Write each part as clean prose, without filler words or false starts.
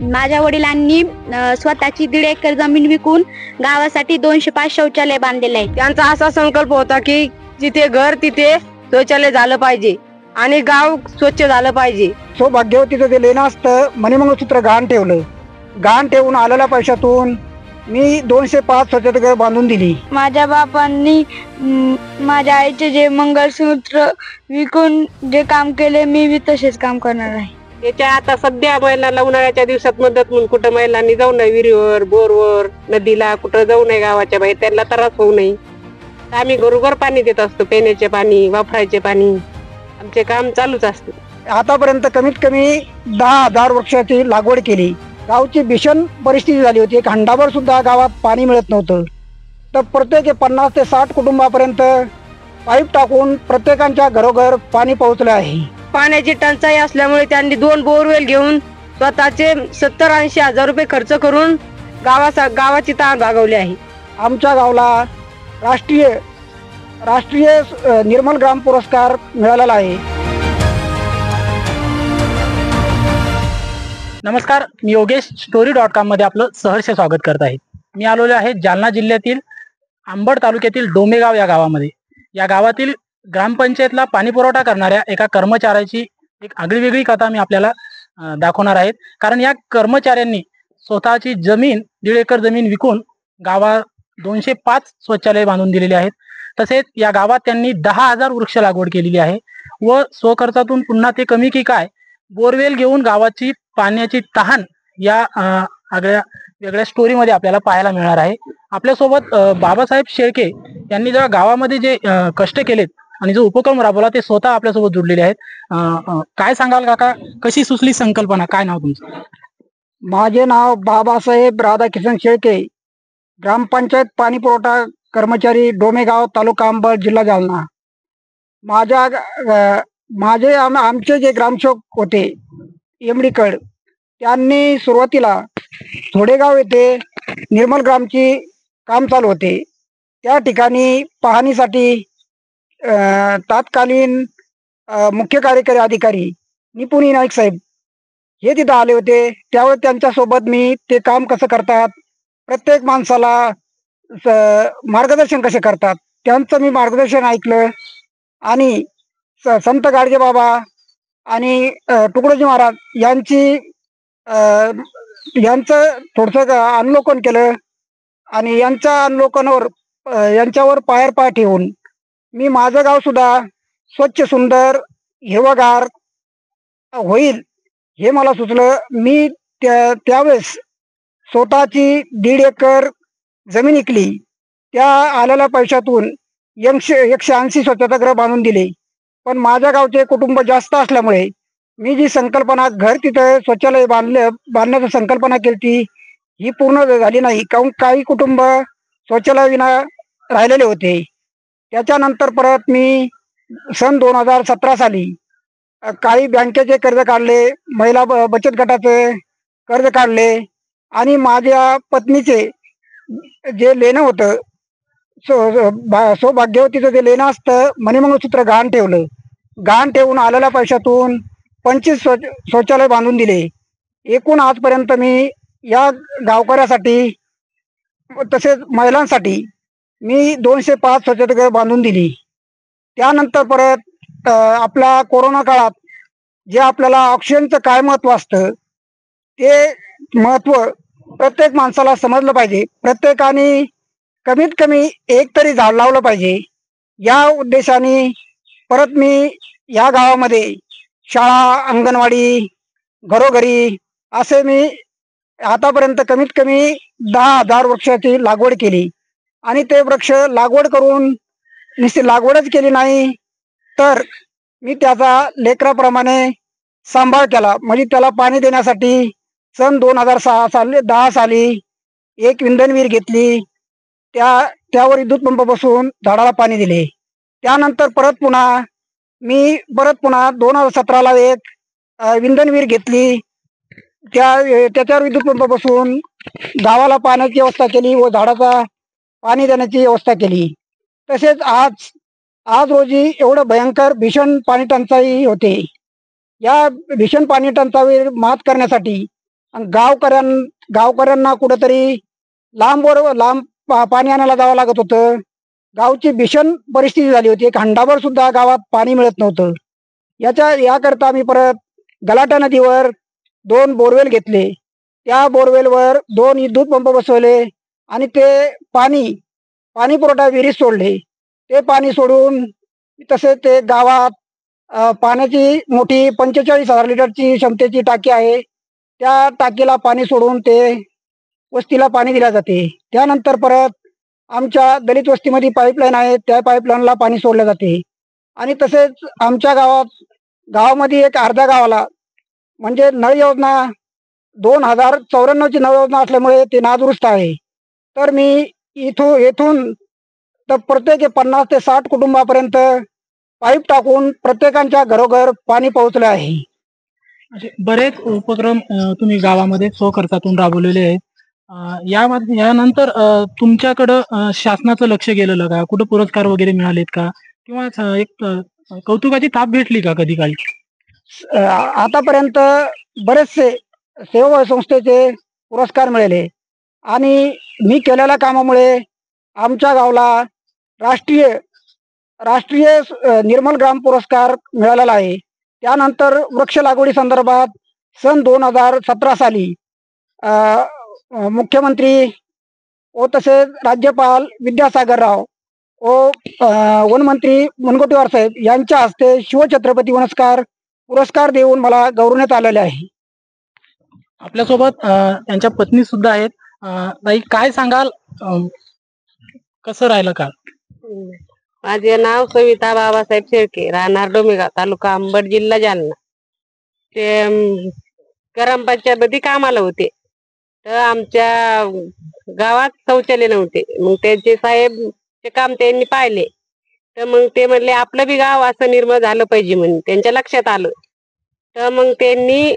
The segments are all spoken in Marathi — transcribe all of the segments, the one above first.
माझ्या वडिलांनी स्वतःची 1.5 एकर जमीन विकून गावासाठी 205 शौचालय बांधलेले आहे। त्यांचा असा संकल्प होता की जिथे घर तिथे शौचालय झालं पाहिजे आणि गाव स्वच्छ झालं पाहिजे। सौभाग्यवतीचं ते लेणं असतं मणिमंगळसूत्र गहाण ठेवलं, गहाण ठेवून आलेल्या पैशातून मी 205 स्वच्छतागृह बांधून दिली। माझ्या बापांनी माझ्या आईचे जे मंगळसूत्र विकून जे काम केले, मी बी तसेच काम करणार आहे। त्याच्या आता सध्या महिलांना उन्हाळ्याच्या दिवसात मदत म्हणून कुठं महिलांनी जाऊ नये, विहिरीवर बोरवर नदीला कुठं जाऊ नये गावाच्या बाहेर, त्यांना त्रास होऊ नये। आम्ही घरोघर पाणी देत असतो, पिण्याचे पाणी, वापरायचे पाणी, आमचे काम चालूच असते। आतापर्यंत कमीत कमी 10,000 वृक्षाची लागवड केली। गावची भीषण परिस्थिती झाली होती, एक हंडाभर सुद्धा गावात पाणी मिळत नव्हतं। तर प्रत्येक 50 ते 60 कुटुंबापर्यंत पाईप टाकून प्रत्येकांच्या घरोघर पाणी पोहोचले आहे। पाण्याची टंचाई असल्यामुळे त्यांनी 2 बोरवेल घेऊन स्वतःचे 70-80 हजार रुपये खर्च करून गावाची ताण भागवली आहे। आमच्या गावाला राष्ट्रीय निर्मल ग्राम पुरस्कार मिळालेला आहे। नमस्कार, मी योगेश story.com मध्ये आपलं सहर्ष स्वागत करत आहे। मी आलेलो आहे जालना जिल्ह्यातील अंबड तालुक्यातील डोमेगाव या गावामध्ये। या गावातील ग्रामपंचायतला पाणी पुरवठा करणाऱ्या एका कर्मचाऱ्याची एक आगळीवेगळी कथा मी आपल्याला दाखवणार आहे। कारण या कर्मचाऱ्यांनी स्वतःची जमीन 1.5 एकर जमीन विकून गावात 205 शौचालय बांधून दिलेले आहेत। तसेच या गावात त्यांनी 10,000 वृक्ष लागवड केलेली आहे व स्वखर्चातून पुन्हा ते कमी की काय बोरवेल घेऊन गावाची पाण्याची तहान या आगळ्या वेगळ्या स्टोरीमध्ये आपल्याला पाहायला मिळणार आहे। आपल्यासोबत बाबासाहेब शेळके यांनी जेव्हा गावामध्ये जे कष्ट केलेत आणि जो उपक्रम राबवला ते स्वतः आपल्यासोबत जुडलेले आहेत। काय सांगाल काका, कशी सुचली संकल्पना, काय नाव तुमचं? माझे नाव बाबासाहेब राधाकिशन शेळके, ग्रामपंचायत पाणी पुरवठा कर्मचारी, डोमेगाव, तालुका अंबड, जिल्हा जालना। आमचे जे ग्रामसेवक होते एमडीकड, त्यांनी सुरुवातीला थोडेगाव येथे निर्मल ग्रामची काम चालू होते। त्या ठिकाणी पाहणीसाठी तत्कालीन मुख्य कार्यकारी अधिकारी निपुणी नाईक साहेब हे तिथं आले होते। त्यावेळेस त्यांच्यासोबत मी ते काम कसं करतात, प्रत्येक माणसाला मार्गदर्शन कसे करतात त्यांचं मी मार्गदर्शन ऐकलं आणि संत गाडगे बाबा आणि तुकडोजी महाराज यांचं थोडंसं अवलोकन केलं आणि यांच्यावर पाय ठेवून मी माझं गाव सुद्धा स्वच्छ, सुंदर, हिरवगार होईल हे मला सुचलं। मी त्यावेळेस स्वतःची 1.5 एकर जमीन विकली, त्या आलेल्या पैशातून 180 स्वच्छतागृह बांधून दिले। पण माझ्या गावचे कुटुंब जास्त असल्यामुळे मी जी संकल्पना घर तिथं शौचालय बांधण्याची संकल्पना केली ही पूर्ण झाली नाही, कारण काही कुटुंब शौचालयाविना राहिलेले होते। त्याच्यानंतर परत मी सन 2017 साली काही बँकेचे कर्ज काढले, महिला बचत गटाचे कर्ज काढले आणि माझ्या पत्नीचे जे लेणं होतं सौभाग्यवतीचं जे लेणं असतं मणिमंगळसूत्र गहाण ठेवलं, गहाण ठेवून आलेल्या पैशातून 25 शौचालय बांधून दिले। एकूण आजपर्यंत मी या गावकऱ्यासाठी तसेच महिलांसाठी मी 205 स्वच्छतागृह बांधून दिली। त्यानंतर परत आपल्या कोरोना काळात जे आपल्याला ऑक्सिजनचं काय महत्त्व असतं ते महत्त्व प्रत्येक माणसाला समजलं पाहिजे। प्रत्येकाने कमीत कमी एक तरी झाड लावलं पाहिजे। या उद्देशाने परत मी या गावामध्ये शाळा, अंगणवाडी, घरोघरी असे मी आतापर्यंत कमीत कमी 10,000 वृक्षाची लागवड केली आणि ते वृक्ष लागवड करून नुसती लागवडच केली नाही तर मी त्याचा लेकराप्रमाणे सांभाळ केला। म्हणजे त्याला पाणी देण्यासाठी सन 2010 साली एक विंधन विहीर घेतली, त्यावर विद्युत पंप बसवून झाडाला पाणी दिले। त्यानंतर परत पुन्हा 2017ला एक विंधन विहीर घेतली, त्याच्यावर विद्युत पंप बसवून गावाला पाण्याची व्यवस्था केली व झाडाचा पाणी देण्याची व्यवस्था केली। तसेच आज रोजी एवढं भयंकर भीषण पाणी टंचाई होते। या भीषण पाणी टंचाईवर मात करण्यासाठी आणि गावकऱ्यांना कुठेतरी लांब पाणी आणायला जावं लागत होतं. गावची भीषण परिस्थिती झाली होती. एक हंडाभर सुद्धा गावात पाणी मिळत नव्हतं. याकरता आम्ही परत गलाटा नदीवर 2 बोरवेल घेतले. त्या बोरवेलवर 2 विद्युत पंप बसवले आणि ते पाणी पुरवठा विहिरीत सोडले. ते पाणी सोडून तसे ते गावात पाण्याची मोठी 45,000 लिटरची क्षमतेची टाकी आहे. त्या टाकीला पाणी सोडून ते वस्तीला पाणी दिले जाते. त्यानंतर परत आमच्या दलित वस्तीमध्ये पाईपलाईन आहे, त्या पाईपलाईनला पाणी सोडले जाते. आणि तसेच आमच्या गावामध्ये एक अर्ध्या गावाला म्हणजे नळ योजना 2094ची नळ योजना असल्यामुळे ते नादुरुस्त आहे. तर मी येथून तर प्रत्येक 50 ते 60 कुटुंबापर्यंत पाईप टाकून प्रत्येकांच्या घरोघर पाणी पोहोचले आहे. असे बरेच उपक्रम तुम्ही गावामध्ये स्वखर्चातून राबवलेले आहेत. यानंतर तुमच्याकडं शासनाचं लक्ष गेलेलं का? कुठं पुरस्कार वगैरे मिळालेत का? किंवा एक कौतुकाची थाप भेटली का कधी काळी? आतापर्यंत बरेचसे सेवा संस्थेचे पुरस्कार मिळाले आणि मी केलेल्या कामामुळे आमच्या गावाला राष्ट्रीय निर्मल ग्राम पुरस्कार मिळालेला आहे. त्यानंतर वृक्ष लागवडी संदर्भात सन 2017 साली मुख्यमंत्री व तसेच राज्यपाल विद्यासागर राव व वनमंत्री मुनगंटीवार साहेब यांच्या हस्ते शिवछत्रपती पुरस्कार देऊन मला गौरवण्यात आलेले आहे. आपल्यासोबत त्यांच्या पत्नी सुद्धा आहेत. ताई, काय सांगाल, कसं राहिलं का? माझे नाव सविता बाबासाहेब शेळके, राहणार डोमेगाव, तालुका अंबड, जिल्हा जालना. ते ग्रामपंचायतमध्ये कामाला होते. तर आमच्या गावात शौचालय नव्हते. मग त्यांचे साहेबचे काम त्यांनी पाहिले. तर मग ते म्हणले आपलं बी गाव असं निर्मळ झालं पाहिजे म्हणून त्यांच्या लक्षात आलं. तर मग त्यांनी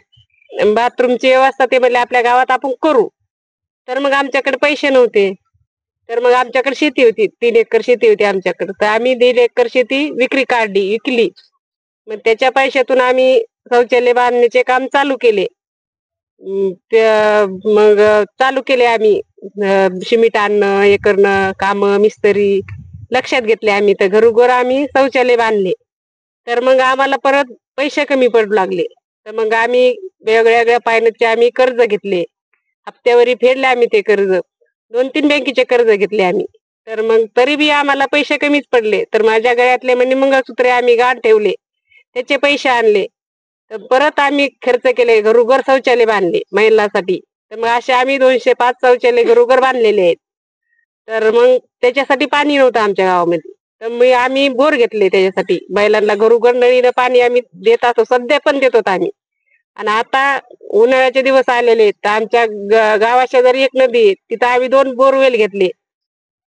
बाथरूमची व्यवस्था ते म्हणले आपल्या गावात आपण करू. तर मग आमच्याकडे पैसे नव्हते. तर मग आमच्याकडे शेती होती, 3 एकर शेती होती आमच्याकडे. तर आम्ही 1.5 एकर शेती विकली. मग त्याच्या पैशातून आम्ही शौचालय बांधण्याचे काम चालू केले. मग चालू केले आम्ही सिमेंट आणणं, हे करणं, काम मिस्त्री लक्षात घेतले आम्ही. तर घरोघर आम्ही शौचालय बांधले. तर मग आम्हाला परत पैसे कमी पडू लागले. तर मग आम्ही वेगवेगळ्या फायनान्सचे आम्ही कर्ज घेतले. हप्त्यावरी फेडले आम्ही ते कर्ज. 2-3 बँकेचे कर्ज घेतले आम्ही. तर मग तरी बी आम्हाला पैसे कमीच पडले. तर माझ्या गळ्यातले म्हणजे मंगळसूत्रे आम्ही गहाण ठेवले, त्याचे पैसे आणले. तर परत आम्ही खर्च केले, घरोघर शौचालय बांधले महिलांसाठी. तर मग असे आम्ही 205 शौचालय घरोघर बांधलेले आहेत. तर मग त्याच्यासाठी पाणी नव्हतं आमच्या गावामध्ये. तर मग आम्ही बोर घेतले त्याच्यासाठी. बैलांना घरोघर नळीनं पाणी आम्ही देत असतो, सध्या पण देत होतो आम्ही. आणि आता उन्हाळ्याचे दिवस आलेले तर आमच्या गावाशेजारी एक नदी आहे, तिथं आम्ही 2 बोरवेल घेतले.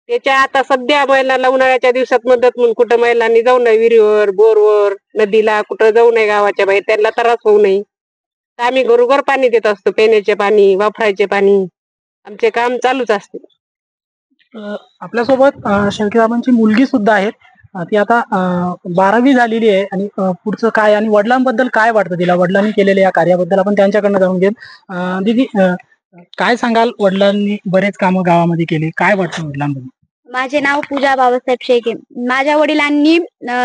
त्याच्या आता सध्या महिलांना उन्हाळ्याच्या दिवसात मदत म्हणून कुठं महिलांनी जाऊ नये, विहिरीवर, बोरवर, नदीला कुठं जाऊ नये गावाच्या बाहेर, त्यांना त्रास होऊ नये. तर आम्ही घरोघर पाणी देत असतो, पिण्याचे पाणी, वापरायचे पाणी. आमचे काम चालूच असते. आपल्यासोबत शेळकेबाबांची मुलगी सुद्धा आहेत. ती आता 12वी झालेली आहे आणि पुढचं काय आणि वडिलांबद्दल काय वाटतं तिला, वडिलांनी केलेल्या या कार्याबद्दल आपण त्यांच्याकडनं जाणून घेऊ. दीदी, काय सांगाल, वडिलांनी बरेच कामं गावामध्ये केले, काय वाटतं वडिलांबद्दल? माझे नाव पूजा बाबासाहेब शेळके. माझ्या वडिलांनी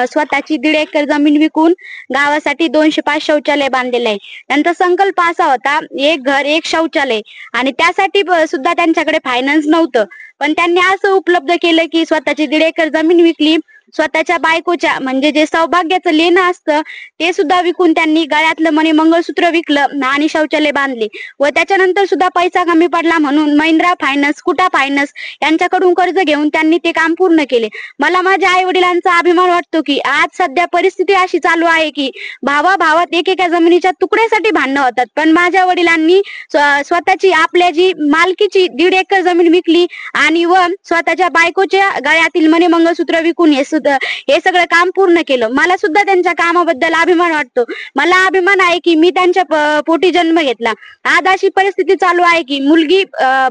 स्वतःची 1.5 एकर जमीन विकून गावासाठी 205 शौचालय बांधलेले आहे. त्यांचा संकल्प असा होता, एक घर एक शौचालय, आणि त्यासाठी सुद्धा त्यांच्याकडे फायनान्स नव्हतं. पण त्यांनी असं उपलब्ध केलं की स्वतःची 1.5 एकर जमीन विकली, स्वतःच्या बायकोच्या म्हणजे जे सौभाग्याचं लेणं असतं ते सुद्धा विकून त्यांनी गळ्यातलं मणी मंगळसूत्र विकलं आणि शौचालय बांधले. व त्याच्यानंतर सुद्धा पैसा कमी पडला म्हणून महिंद्रा फायनान्स, कुटा फायनान्स यांच्याकडून कर्ज घेऊन त्यांनी ते काम पूर्ण केले. मला माझ्या आई वडिलांचा अभिमान वाटतो की आज सध्या परिस्थिती अशी चालू आहे की भावाभावात एकेका जमिनीच्या तुकड्यासाठी भांडणं होतात, पण माझ्या वडिलांनी स्वतःची आपल्या जी मालकीची 1.5 एकर जमीन विकली आणि व स्वतःच्या बायकोच्या गळ्यातील मणी मंगळसूत्र विकून हे सुद्धा हे सगळं काम पूर्ण केलं. मला सुद्धा त्यांच्या कामाबद्दल अभिमान वाटतो. मला अभिमान आहे की मी त्यांच्या पोटी जन्म घेतला. आज अशी परिस्थिती चालू आहे की मुलगी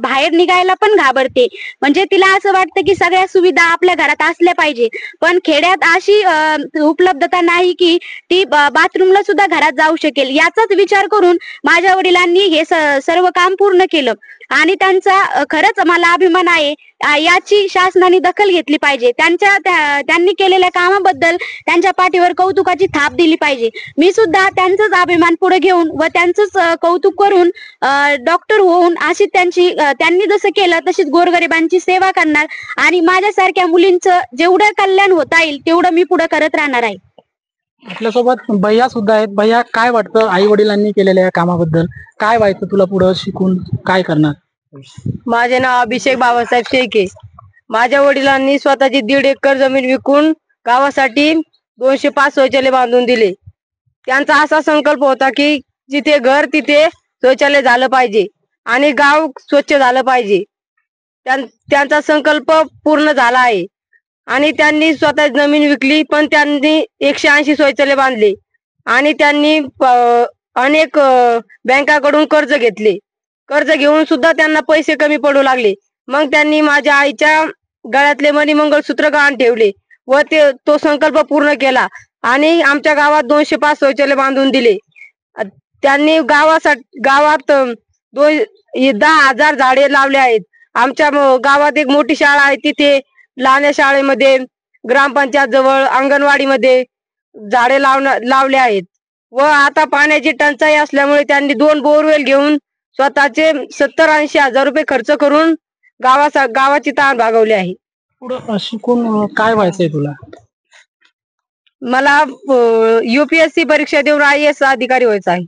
बाहेर निघायला पण घाबरते. म्हणजे तिला असं वाटतं की सगळ्या सुविधा आपल्या घरात असल्या पाहिजे, पण खेड्यात अशी उपलब्धता नाही की ती बाथरूमला सुद्धा घरात जाऊ शकेल. याचाच विचार करून माझ्या वडिलांनी हे सर्व काम पूर्ण केलं आणि त्यांचा खरंच मला अभिमान आहे. याची शासनाने दखल घेतली पाहिजे. त्यांनी केलेल्या कामाबद्दल त्यांच्या पाठीवर कौतुकाची थाप दिली पाहिजे. मी सुद्धा त्यांचाच अभिमान पुढे घेऊन व त्यांचंच कौतुक करून डॉक्टर होऊन अशी त्यांनी जसं केलं तशीच गोरगरिबांची सेवा करणार आणि माझ्यासारख्या मुलींचं जेवढं कल्याण होता येईल तेवढं मी पुढे करत राहणार आहे. आपल्यासोबत भैया सुद्धा आहेत. भैया, काय वाटतं आई वडिलांनी केलेल्या या कामाबद्दल? काय व्हायचं तुला पुढं शिकून, काय करणार? माझे नाव अभिषेक बाबासाहेब शेळके. माझ्या वडिलांनी स्वतःची 1.5 एकर जमीन विकून गावासाठी 205 शौचालय बांधून दिले. त्यांचा असा संकल्प होता की जिथे घर तिथे शौचालय झालं पाहिजे आणि गाव स्वच्छ झालं पाहिजे. त्यांचा संकल्प पूर्ण झाला आहे आणि त्यांनी स्वतः जमीन विकली, पण त्यांनी 180 शौचालय बांधले आणि त्यांनी अनेक बँकाकडून कर्ज घेतले. कर्ज घेऊन सुद्धा त्यांना पैसे कमी पडू लागले. मग त्यांनी माझ्या आईच्या गळ्यातले मणी मंगळसूत्र गहाण ठेवले व तो संकल्प पूर्ण केला आणि आमच्या गावात 205 शौचालय बांधून दिले. त्यांनी गावात 10,000 झाडे लावले आहेत. आमच्या गावात एक मोठी शाळा आहे, तिथे लहान शाळेमध्ये, ग्रामपंचायत जवळ, अंगणवाडीमध्ये झाडे लावले आहेत. व आता पाण्याची टंचाई असल्यामुळे त्यांनी 2 बोरवेल घेऊन स्वतःचे 70-80 हजार रुपये खर्च करून गावाची ताण भागवली आहे. पुढं शिकून काय व्हायचंय तुला? मला UPSC परीक्षा देऊन IAS अधिकारी व्हायचं आहे.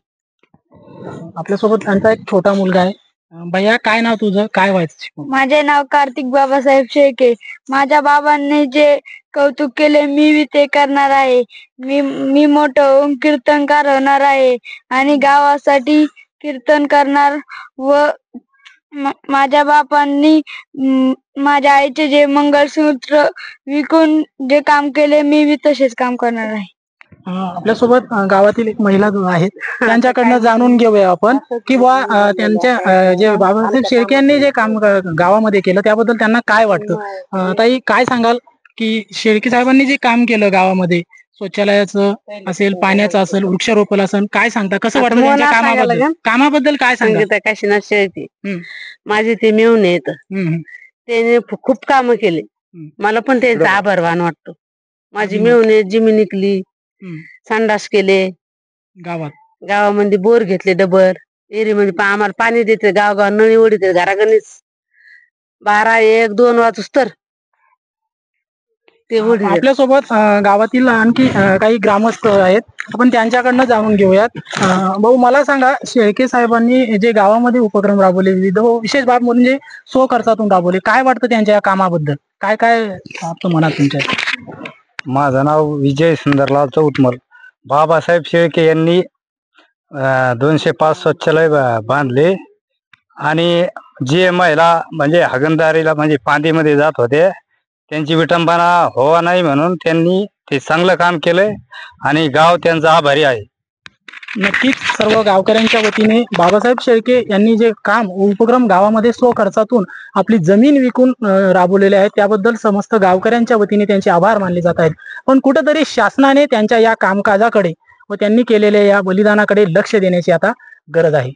आपल्यासोबत त्यांचा एक छोटा मुलगा आहे. भैया, काय नाव तुझं? काय व्हायचं शिकून? माझे नाव कार्तिक बाबासाहेब शेळके. माझ्या बाबांनी जे कौतुक केले मी ते करणार आहे. मी मोठं होऊन कीर्तनकार होणार आहे आणि गावासाठी कीर्तन करणार व माझ्या बापांनी माझ्या आईचे जे मंगळसूत्र विकून जे काम केले मी तसेच काम करणार आहे. आपल्यासोबत गावातील एक महिला आहेत, त्यांच्याकडनं जाणून घेऊया आपण की त्यांच्या जे बाबासाहेब शेळके यांनी जे काम गावामध्ये केलं त्याबद्दल त्यांना काय वाटतं. ताई, काय सांगाल की शेळके साहेबांनी जे काम केलं गावामध्ये, शौचालयाचं असेल, पाण्याचं असेल, वृक्षारोपण असेल, काय सांगता? कसं वाटतं त्यांच्या कामाबद्दल काय सांगता? काशीनाथ शेळके माझे ते मिळून येत, त्याने खूप कामं केले. मला पण त्यांचा आभारवान वाटतो. माझी मिळून जमीन विकली, संडास केले, गावामध्ये बोर घेतले, डबर एरीमध्ये आम्हाला पाणी देते, गावगाव नळी ओढीते, घरागणीच 12-1-2 वाजूस तर ते ओढी. आपल्यासोबत गावातील आणखी काही ग्रामस्थ आहेत, आपण त्यांच्याकडनं जाणून घेऊयात. भाऊ, मला सांगा, शेळके साहेबांनी जे गावामध्ये उपक्रम राबवले, विविध विशेष बाब म्हणजे स्वखर्चातून राबवले, काय वाटतं त्यांच्या या कामाबद्दल? काय काय आपलं मनात तुमच्या? माझं नाव विजय सुंदरलाल चौतमल. बाबासाहेब शेळके यांनी 205 शौचालय बांधले आणि जे महिला म्हणजे हागणदारीला म्हणजे पांदीमध्ये जात होते त्यांची विटंबना व्हावा नाही म्हणून त्यांनी ते चांगलं काम केलंय आणि गाव त्यांचा आभारी आहे. नक्कीच सर्व गावकऱ्यांच्या वतीने बाबासाहेब शेळके यांनी जे काम उपक्रम गावामध्ये स्वखर्चातून आपली जमीन विकून राबवलेले आहेत त्याबद्दल समस्त गावकऱ्यांच्या वतीने त्यांचे आभार मानले जात आहेत. पण कुठेतरी शासनाने त्यांच्या या कामकाजाकडे व त्यांनी केलेल्या या बलिदानाकडे लक्ष देण्याची आता गरज आहे.